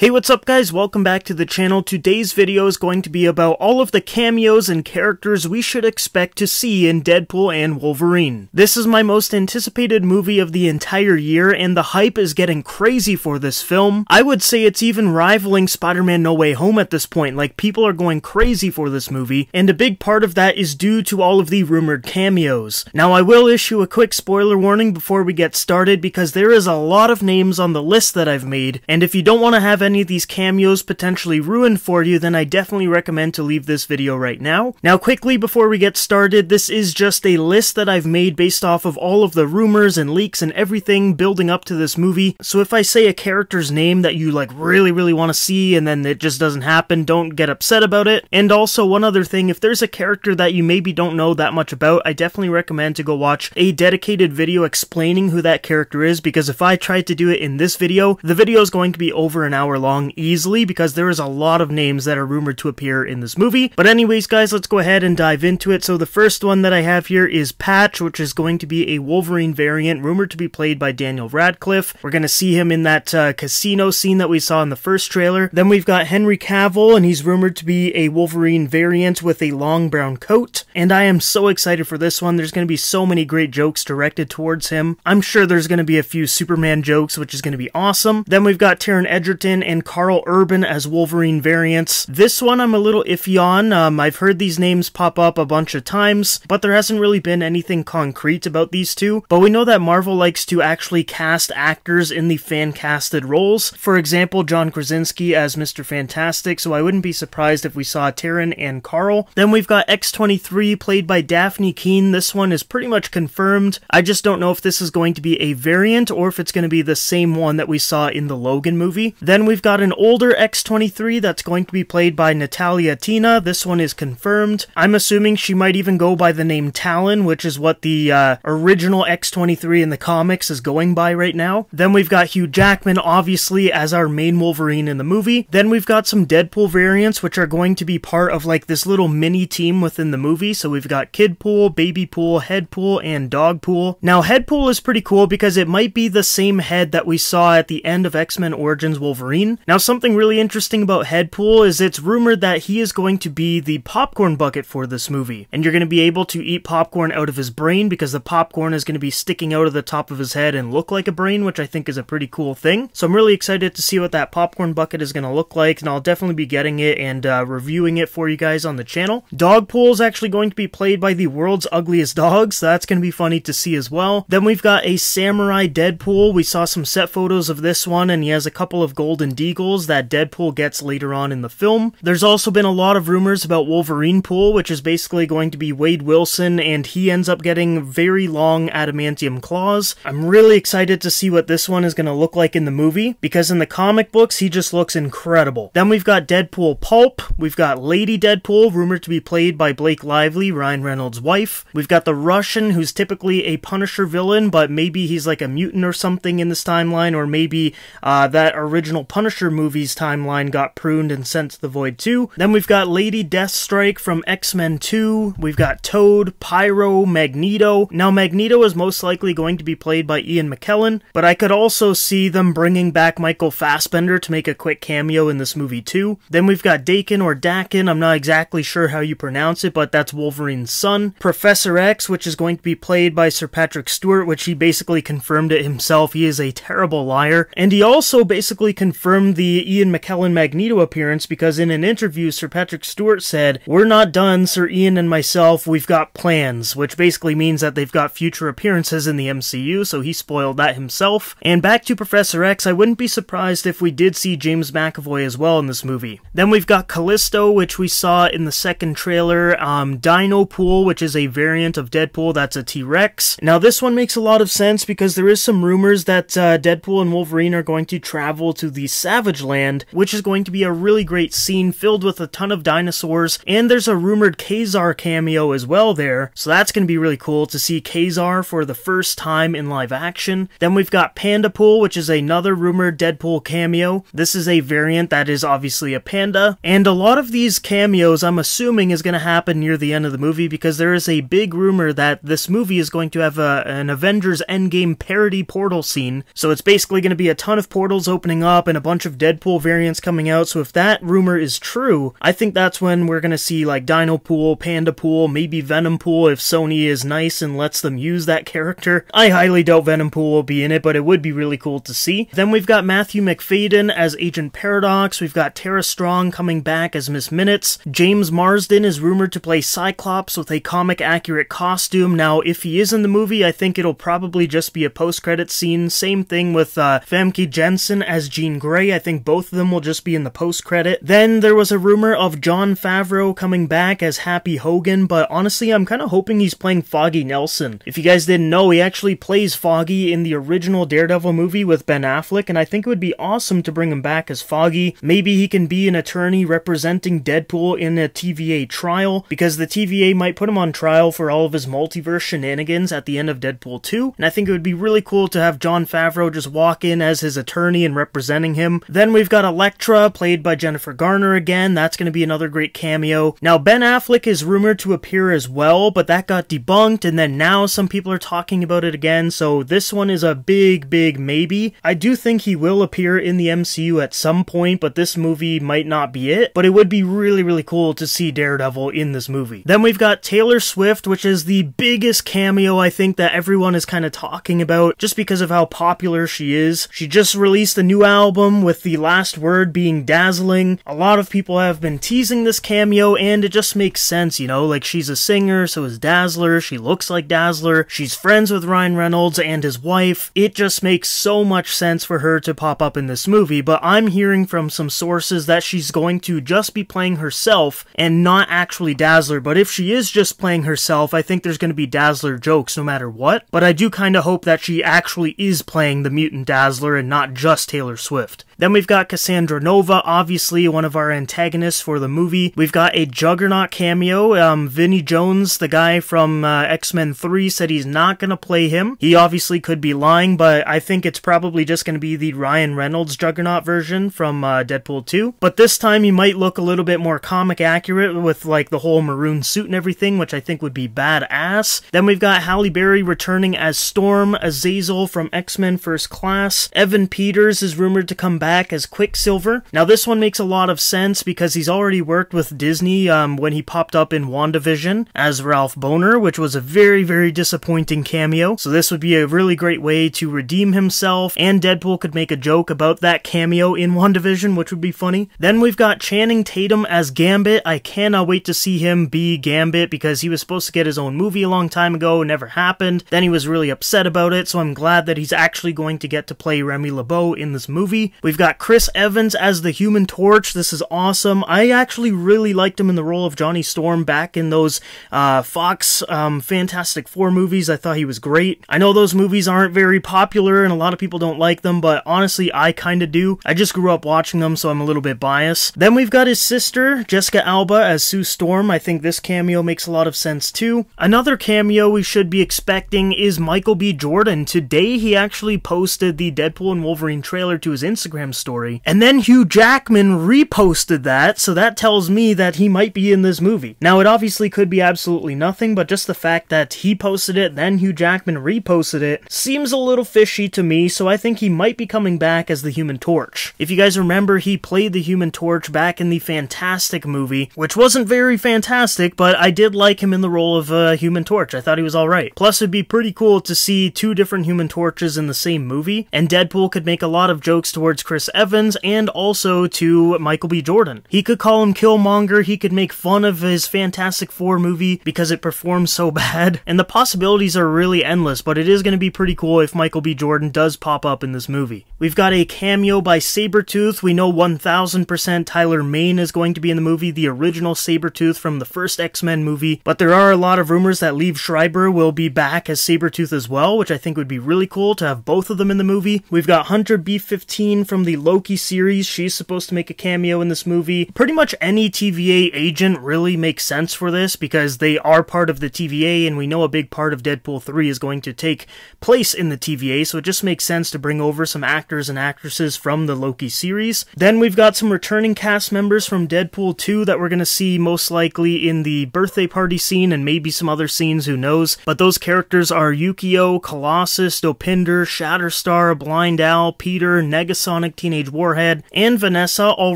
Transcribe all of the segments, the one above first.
Hey, what's up guys? Welcome back to the channel. Today's video is going to be about all of the cameos and characters we should expect to see in Deadpool and Wolverine. This is my most anticipated movie of the entire year, and the hype is getting crazy for this film. I would say it's even rivaling Spider-Man No Way Home at this point. Like, people are going crazy for this movie, and a big part of that is due to all of the rumored cameos. Now, I will issue a quick spoiler warning before we get started, because there is a lot of names on the list that I've made, and if you don't want to have any of these cameos potentially ruined for you, then I definitely recommend to leave this video right now. Now, quickly before we get started, this is just a list that I've made based off of all of the rumors and leaks and everything building up to this movie. So if I say a character's name that you really want to see and then it just doesn't happen, don't get upset about it. And also, one other thing, if there's a character that you maybe don't know that much about, I definitely recommend to go watch a dedicated video explaining who that character is, because if I tried to do it in this video, the video is going to be over an hour long easily, because there is a lot of names that are rumored to appear in this movie. But anyways guys, let's go ahead and dive into it. So the first one that I have here is Patch, which is going to be a Wolverine variant, rumored to be played by Daniel Radcliffe. We're going to see him in that casino scene that we saw in the first trailer. Then we've got Henry Cavill, and he's rumored to be a Wolverine variant with a long brown coat. And I am so excited for this one. There's going to be so many great jokes directed towards him. I'm sure there's going to be a few Superman jokes, which is going to be awesome. Then we've got Taron Egerton and Carl Urban as Wolverine variants. This one I'm a little iffy on. I've heard these names pop up a bunch of times, but there hasn't really been anything concrete about these two. But we know that Marvel likes to actually cast actors in the fan-casted roles. For example, John Krasinski as Mr. Fantastic, so I wouldn't be surprised if we saw Taron and Carl. Then we've got X-23 played by Daphne Keane. This one is pretty much confirmed. I just don't know if this is going to be a variant or if it's going to be the same one that we saw in the Logan movie. Then we've got an older X-23 that's going to be played by Natalia Tina. This one is confirmed. I'm assuming she might even go by the name Talon, which is what the original X-23 in the comics is going by right now. Then we've got Hugh Jackman, obviously, as our main Wolverine in the movie. Then we've got some Deadpool variants, which are going to be part of like this little mini team within the movie. So we've got Kidpool, Babypool, Headpool, and Dogpool. Now, Headpool is pretty cool because it might be the same head that we saw at the end of X-Men Origins Wolverine. Now, something really interesting about Headpool is it's rumored that he is going to be the popcorn bucket for this movie, and you're going to be able to eat popcorn out of his brain because the popcorn is going to be sticking out of the top of his head and look like a brain, which I think is a pretty cool thing. So I'm really excited to see what that popcorn bucket is going to look like, and I'll definitely be getting it and reviewing it for you guys on the channel. Dogpool is actually going to be played by the world's ugliest dog, so that's going to be funny to see as well. Then we've got a samurai Deadpool. We saw some set photos of this one, and he has a couple of golden deagles that Deadpool gets later on in the film. There's also been a lot of rumors about Wolverine Pool, which is basically going to be Wade Wilson, and he ends up getting very long adamantium claws. I'm really excited to see what this one is going to look like in the movie, because in the comic books, he just looks incredible. Then we've got Deadpool Pulp. We've got Lady Deadpool, rumored to be played by Blake Lively, Ryan Reynolds' wife. We've got the Russian, who's typically a Punisher villain, but maybe he's like a mutant or something in this timeline, or maybe that original Punisher movie's timeline got pruned and sent to the void too. Then we've got Lady Deathstrike from X-Men 2. We've got Toad, Pyro, Magneto. Now, Magneto is most likely going to be played by Ian McKellen, but I could also see them bringing back Michael Fassbender to make a quick cameo in this movie too. Then we've got Dakin or Dakin, I'm not exactly sure how you pronounce it, but that's Wolverine's son. Professor X, which is going to be played by Sir Patrick Stewart, which he basically confirmed it himself. He is a terrible liar. And he also basically confirmed the Ian McKellen Magneto appearance, because in an interview, Sir Patrick Stewart said, "We're not done, Sir Ian and myself, we've got plans," which basically means that they've got future appearances in the MCU, so he spoiled that himself. And back to Professor X, I wouldn't be surprised if we did see James McAvoy as well in this movie. Then we've got Callisto, which we saw in the second trailer, Dino Pool, which is a variant of Deadpool, that's a T-Rex. Now this one makes a lot of sense because there is some rumors that Deadpool and Wolverine are going to travel to the Savage Land, which is going to be a really great scene filled with a ton of dinosaurs, and there's a rumored Kazar cameo as well there, so that's going to be really cool to see Kazar for the first time in live action. Then we've got Panda Pool, which is another rumored Deadpool cameo. This is a variant that is obviously a panda, and a lot of these cameos I'm assuming is going to happen near the end of the movie, because there is a big rumor that this movie is going to have an Avengers Endgame parody portal scene, so it's basically going to be a ton of portals opening up and a bunch bunch of Deadpool variants coming out, so if that rumor is true, I think that's when we're gonna see like Dinopool, Pandapool, maybe Venompool if Sony is nice and lets them use that character. I highly doubt Venompool will be in it, but it would be really cool to see. Then we've got Matthew McFadden as Agent Paradox, we've got Tara Strong coming back as Miss Minutes, James Marsden is rumored to play Cyclops with a comic-accurate costume. Now, if he is in the movie, I think it'll probably just be a post-credits scene. Same thing with Famke Jensen as Jean Grey. I think both of them will just be in the post-credit. Then there was a rumor of Jon Favreau coming back as Happy Hogan, but honestly, I'm kind of hoping he's playing Foggy Nelson. If you guys didn't know, he actually plays Foggy in the original Daredevil movie with Ben Affleck, and I think it would be awesome to bring him back as Foggy. Maybe he can be an attorney representing Deadpool in a TVA trial, because the TVA might put him on trial for all of his multiverse shenanigans at the end of Deadpool 2, and I think it would be really cool to have Jon Favreau just walk in as his attorney and representing him. Then we've got Elektra, played by Jennifer Garner again. That's going to be another great cameo. Now, Ben Affleck is rumored to appear as well, but that got debunked, and then now some people are talking about it again, so this one is a big maybe. I do think he will appear in the MCU at some point, but this movie might not be it, but it would be really cool to see Daredevil in this movie. Then we've got Taylor Swift, which is the biggest cameo I think that everyone is kind of talking about, just because of how popular she is. She just released a new album with the last word being dazzling. A lot of people have been teasing this cameo, and it just makes sense, you know, like she's a singer, so is Dazzler, she looks like Dazzler, she's friends with Ryan Reynolds and his wife. It just makes so much sense for her to pop up in this movie, but I'm hearing from some sources that she's going to just be playing herself and not actually Dazzler, but if she is just playing herself, I think there's going to be Dazzler jokes no matter what, but I do kind of hope that she actually is playing the mutant Dazzler and not just Taylor Swift. Then we've got Cassandra Nova, obviously one of our antagonists for the movie. We've got a Juggernaut cameo. Vinnie Jones, the guy from X-Men 3, said he's not going to play him. He obviously could be lying, but I think it's probably just going to be the Ryan Reynolds Juggernaut version from Deadpool 2. But this time he might look a little bit more comic accurate with like the whole maroon suit and everything, which I think would be badass. Then we've got Halle Berry returning as Storm, Azazel from X-Men First Class. Evan Peters is rumored to come back as Quicksilver. Now this one makes a lot of sense because he's already worked with Disney when he popped up in WandaVision as Ralph Boner, which was a very disappointing cameo. So this would be a really great way to redeem himself, and Deadpool could make a joke about that cameo in WandaVision, which would be funny. Then we've got Channing Tatum as Gambit. I cannot wait to see him be Gambit because he was supposed to get his own movie a long time ago, it never happened. Then he was really upset about it, so I'm glad that he's actually going to get to play Remy LeBeau in this movie. We've got Chris Evans as the Human Torch. This is awesome. I actually really liked him in the role of Johnny Storm back in those Fox Fantastic Four movies. I thought he was great. I know those movies aren't very popular and a lot of people don't like them, but honestly, I kinda do. I just grew up watching them, so I'm a little bit biased. Then we've got his sister, Jessica Alba as Sue Storm. I think this cameo makes a lot of sense too. Another cameo we should be expecting is Michael B. Jordan. Today, he actually posted the Deadpool and Wolverine trailer to his Instagram story, and then Hugh Jackman reposted that, so that tells me that he might be in this movie. Now, it obviously could be absolutely nothing, but just the fact that he posted it, then Hugh Jackman reposted it, seems a little fishy to me, so I think he might be coming back as the Human Torch. If you guys remember, he played the Human Torch back in the Fantastic movie, which wasn't very fantastic, but I did like him in the role of Human Torch. I thought he was alright. Plus, it'd be pretty cool to see two different Human Torches in the same movie, and Deadpool could make a lot of jokes towards Chris Evans and also to Michael B. Jordan. He could call him Killmonger, he could make fun of his Fantastic Four movie because it performed so bad, and the possibilities are really endless, but it is going to be pretty cool if Michael B. Jordan does pop up in this movie. We've got a cameo by Sabretooth. We know 1000% Tyler Mane is going to be in the movie, the original Sabretooth from the first X-Men movie, but there are a lot of rumors that Liev Schreiber will be back as Sabretooth as well, which I think would be really cool to have both of them in the movie. We've got Hunter B-15 from the Loki series. She's supposed to make a cameo in this movie. Pretty much any TVA agent really makes sense for this because they are part of the TVA, and we know a big part of Deadpool 3 is going to take place in the TVA, so it just makes sense to bring over some actors and actresses from the Loki series. Then we've got some returning cast members from Deadpool 2 that we're going to see most likely in the birthday party scene and maybe some other scenes, who knows. But those characters are Yukio, Colossus, Dopinder, Shatterstar, Blind Owl, Peter, Negasonic Sonic, Teenage Warhead, and Vanessa all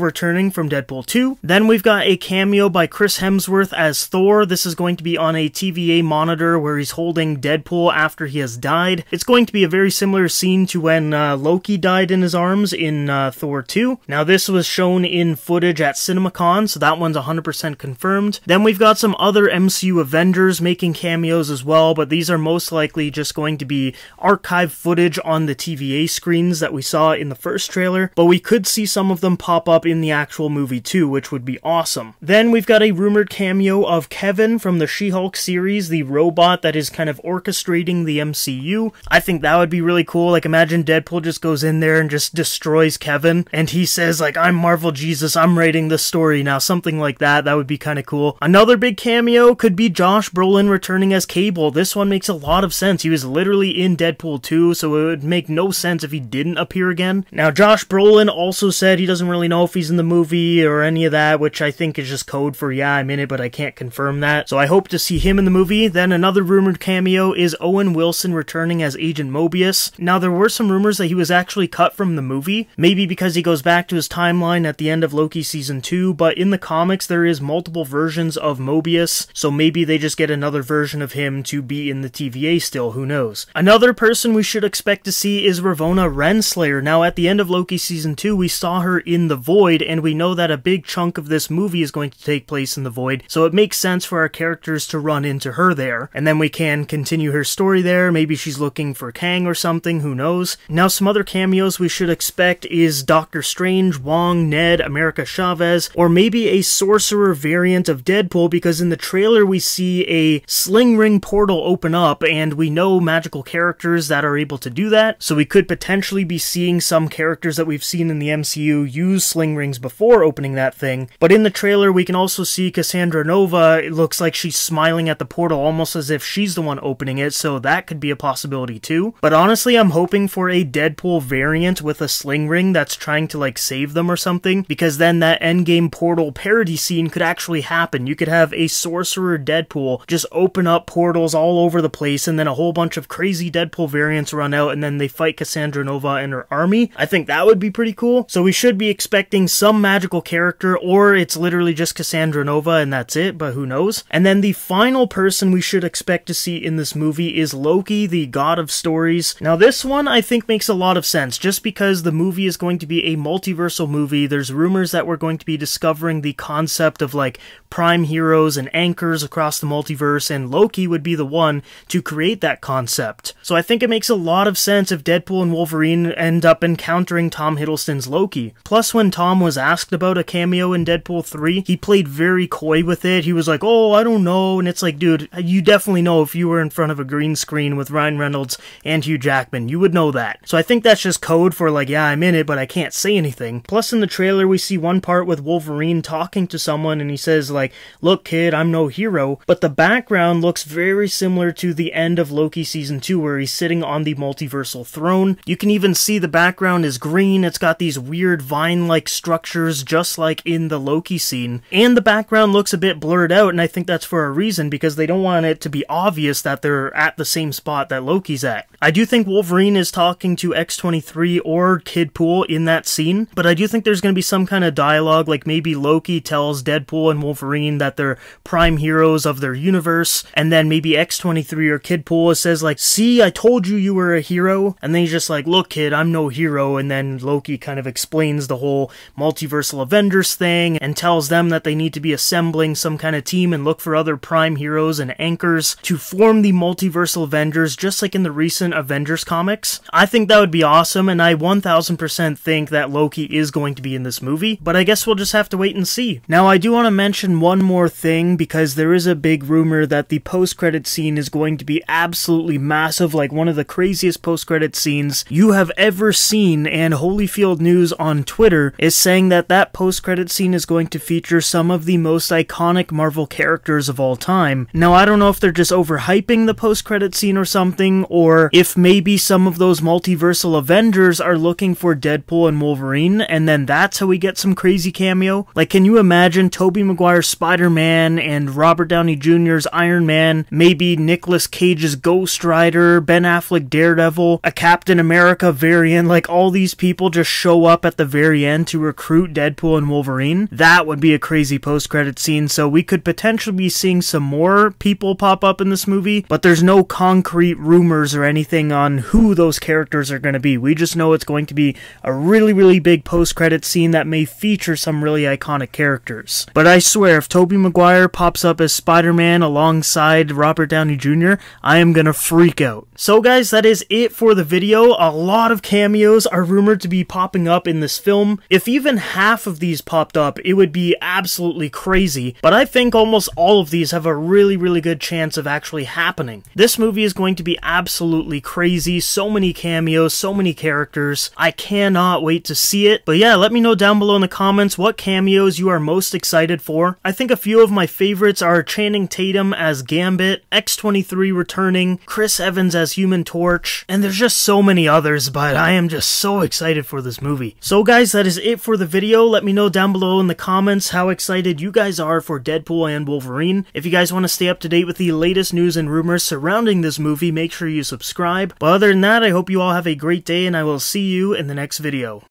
returning from Deadpool 2. Then we've got a cameo by Chris Hemsworth as Thor. This is going to be on a TVA monitor where he's holding Deadpool after he has died. It's going to be a very similar scene to when Loki died in his arms in Thor 2. Now this was shown in footage at CinemaCon, so that one's 100% confirmed. Then we've got some other MCU Avengers making cameos as well, but these are most likely just going to be archive footage on the TVA screens that we saw in the first trailer, but we could see some of them pop up in the actual movie too, which would be awesome. Then we've got a rumored cameo of Kevin from the She-Hulk series, the robot that is kind of orchestrating the MCU. I think that would be really cool. Like, imagine Deadpool just goes in there and just destroys Kevin, and he says, like, I'm Marvel Jesus, I'm writing the story now, something like that. That would be kind of cool. Another big cameo could be Josh Brolin returning as Cable. This one makes a lot of sense. He was literally in Deadpool 2, so it would make no sense if he didn't appear again. Now, Josh Brolin also said he doesn't really know if he's in the movie or any of that, which I think is just code for, yeah, I'm in it, but I can't confirm that. So I hope to see him in the movie. Then another rumored cameo is Owen Wilson returning as Agent Mobius. Now, there were some rumors that he was actually cut from the movie, maybe because he goes back to his timeline at the end of Loki Season 2, but in the comics there is multiple versions of Mobius, so maybe they just get another version of him to be in the TVA still, who knows. Another person we should expect to see is Ravonna Renslayer. Now, at the end of Loki Season 2, we saw her in the Void, and we know that a big chunk of this movie is going to take place in the Void, so it makes sense for our characters to run into her there, and then we can continue her story there. Maybe she's looking for Kang or something, who knows. Now, some other cameos we should expect is Doctor Strange, Wong, Ned, America Chavez, or maybe a sorcerer variant of Deadpool, because in the trailer we see a sling ring portal open up, and we know magical characters that are able to do that, so we could potentially be seeing some characters that we've seen in the MCU use sling rings before opening that thing. But in the trailer we can also see Cassandra Nova. It looks like she's smiling at the portal almost as if she's the one opening it, so that could be a possibility too. But honestly, I'm hoping for a Deadpool variant with a sling ring that's trying to like save them or something, because then that Endgame portal parody scene could actually happen. You could have a sorcerer Deadpool just open up portals all over the place, and then a whole bunch of crazy Deadpool variants run out, and then they fight Cassandra Nova and her army. I think that would be pretty cool. So we should be expecting some magical character, or it's literally just Cassandra Nova and that's it, but who knows. And then the final person we should expect to see in this movie is Loki, the god of stories. Now this one I think makes a lot of sense, just because the movie is going to be a multiversal movie. There's rumors that we're going to be discovering the concept of like prime heroes and anchors across the multiverse, and Loki would be the one to create that concept. So I think it makes a lot of sense if Deadpool and Wolverine end up encountering Tom Hiddleston's Loki. Plus, when Tom was asked about a cameo in Deadpool 3, he played very coy with it. He was like, oh, I don't know, and it's like, dude, you definitely know if you were in front of a green screen with Ryan Reynolds and Hugh Jackman. You would know that. So I think that's just code for like, yeah, I'm in it, but I can't say anything. Plus, in the trailer, we see one part with Wolverine talking to someone, and he says like, look kid, I'm no hero, but the background looks very similar to the end of Loki Season 2 where he's sitting on the multiversal throne. You can even see the background is green. It's got these weird vine-like structures just like in the Loki scene, and the background looks a bit blurred out, and I think that's for a reason, because they don't want it to be obvious that they're at the same spot that Loki's at. I do think Wolverine is talking to X-23 or Kidpool in that scene, but I do think there's going to be some kind of dialogue, like maybe Loki tells Deadpool and Wolverine that they're prime heroes of their universe, and then maybe X-23 or Kidpool says like, see, I told you you were a hero, and then he's just like, look kid, I'm no hero, and then Loki kind of explains the whole multiversal Avengers thing and tells them that they need to be assembling some kind of team and look for other prime heroes and anchors to form the multiversal Avengers, just like in the recent Avengers comics. I think that would be awesome, and I 1000% think that Loki is going to be in this movie, but I guess we'll just have to wait and see. Now, I do want to mention one more thing, because there is a big rumor that the post-credit scene is going to be absolutely massive, like one of the craziest post-credit scenes you have ever seen, and Holyfield News on Twitter is saying that that post-credit scene is going to feature some of the most iconic Marvel characters of all time. Now, I don't know if they're just overhyping the post-credit scene or something, or if maybe some of those multiversal Avengers are looking for Deadpool and Wolverine, and then that's how we get some crazy cameo. Like, can you imagine Tobey Maguire's Spider-Man and Robert Downey Jr.'s Iron Man, maybe Nicolas Cage's Ghost Rider, Ben Affleck Daredevil, a Captain America variant, like all these people people just show up at the very end to recruit Deadpool and Wolverine, that would be a crazy post-credit scene, so we could potentially be seeing some more people pop up in this movie, but there's no concrete rumors or anything on who those characters are going to be. We just know it's going to be a really big post-credit scene that may feature some really iconic characters. But I swear, if Tobey Maguire pops up as Spider-Man alongside Robert Downey Jr., I am gonna freak out. So guys, that is it for the video. A lot of cameos are rumored to be popping up in this film. If even half of these popped up, it would be absolutely crazy, but I think almost all of these have a really good chance of actually happening. This movie is going to be absolutely crazy. So many cameos, so many characters. I cannot wait to see it. But yeah, let me know down below in the comments what cameos you are most excited for. I think a few of my favorites are Channing Tatum as Gambit, X-23 returning, Chris Evans as Human Torch, and there's just so many others, but I am just so excited for this movie. So guys, that is it for the video. Let me know down below in the comments how excited you guys are for Deadpool and Wolverine. If you guys want to stay up to date with the latest news and rumors surrounding this movie, make sure you subscribe. But other than that, I hope you all have a great day, and I will see you in the next video.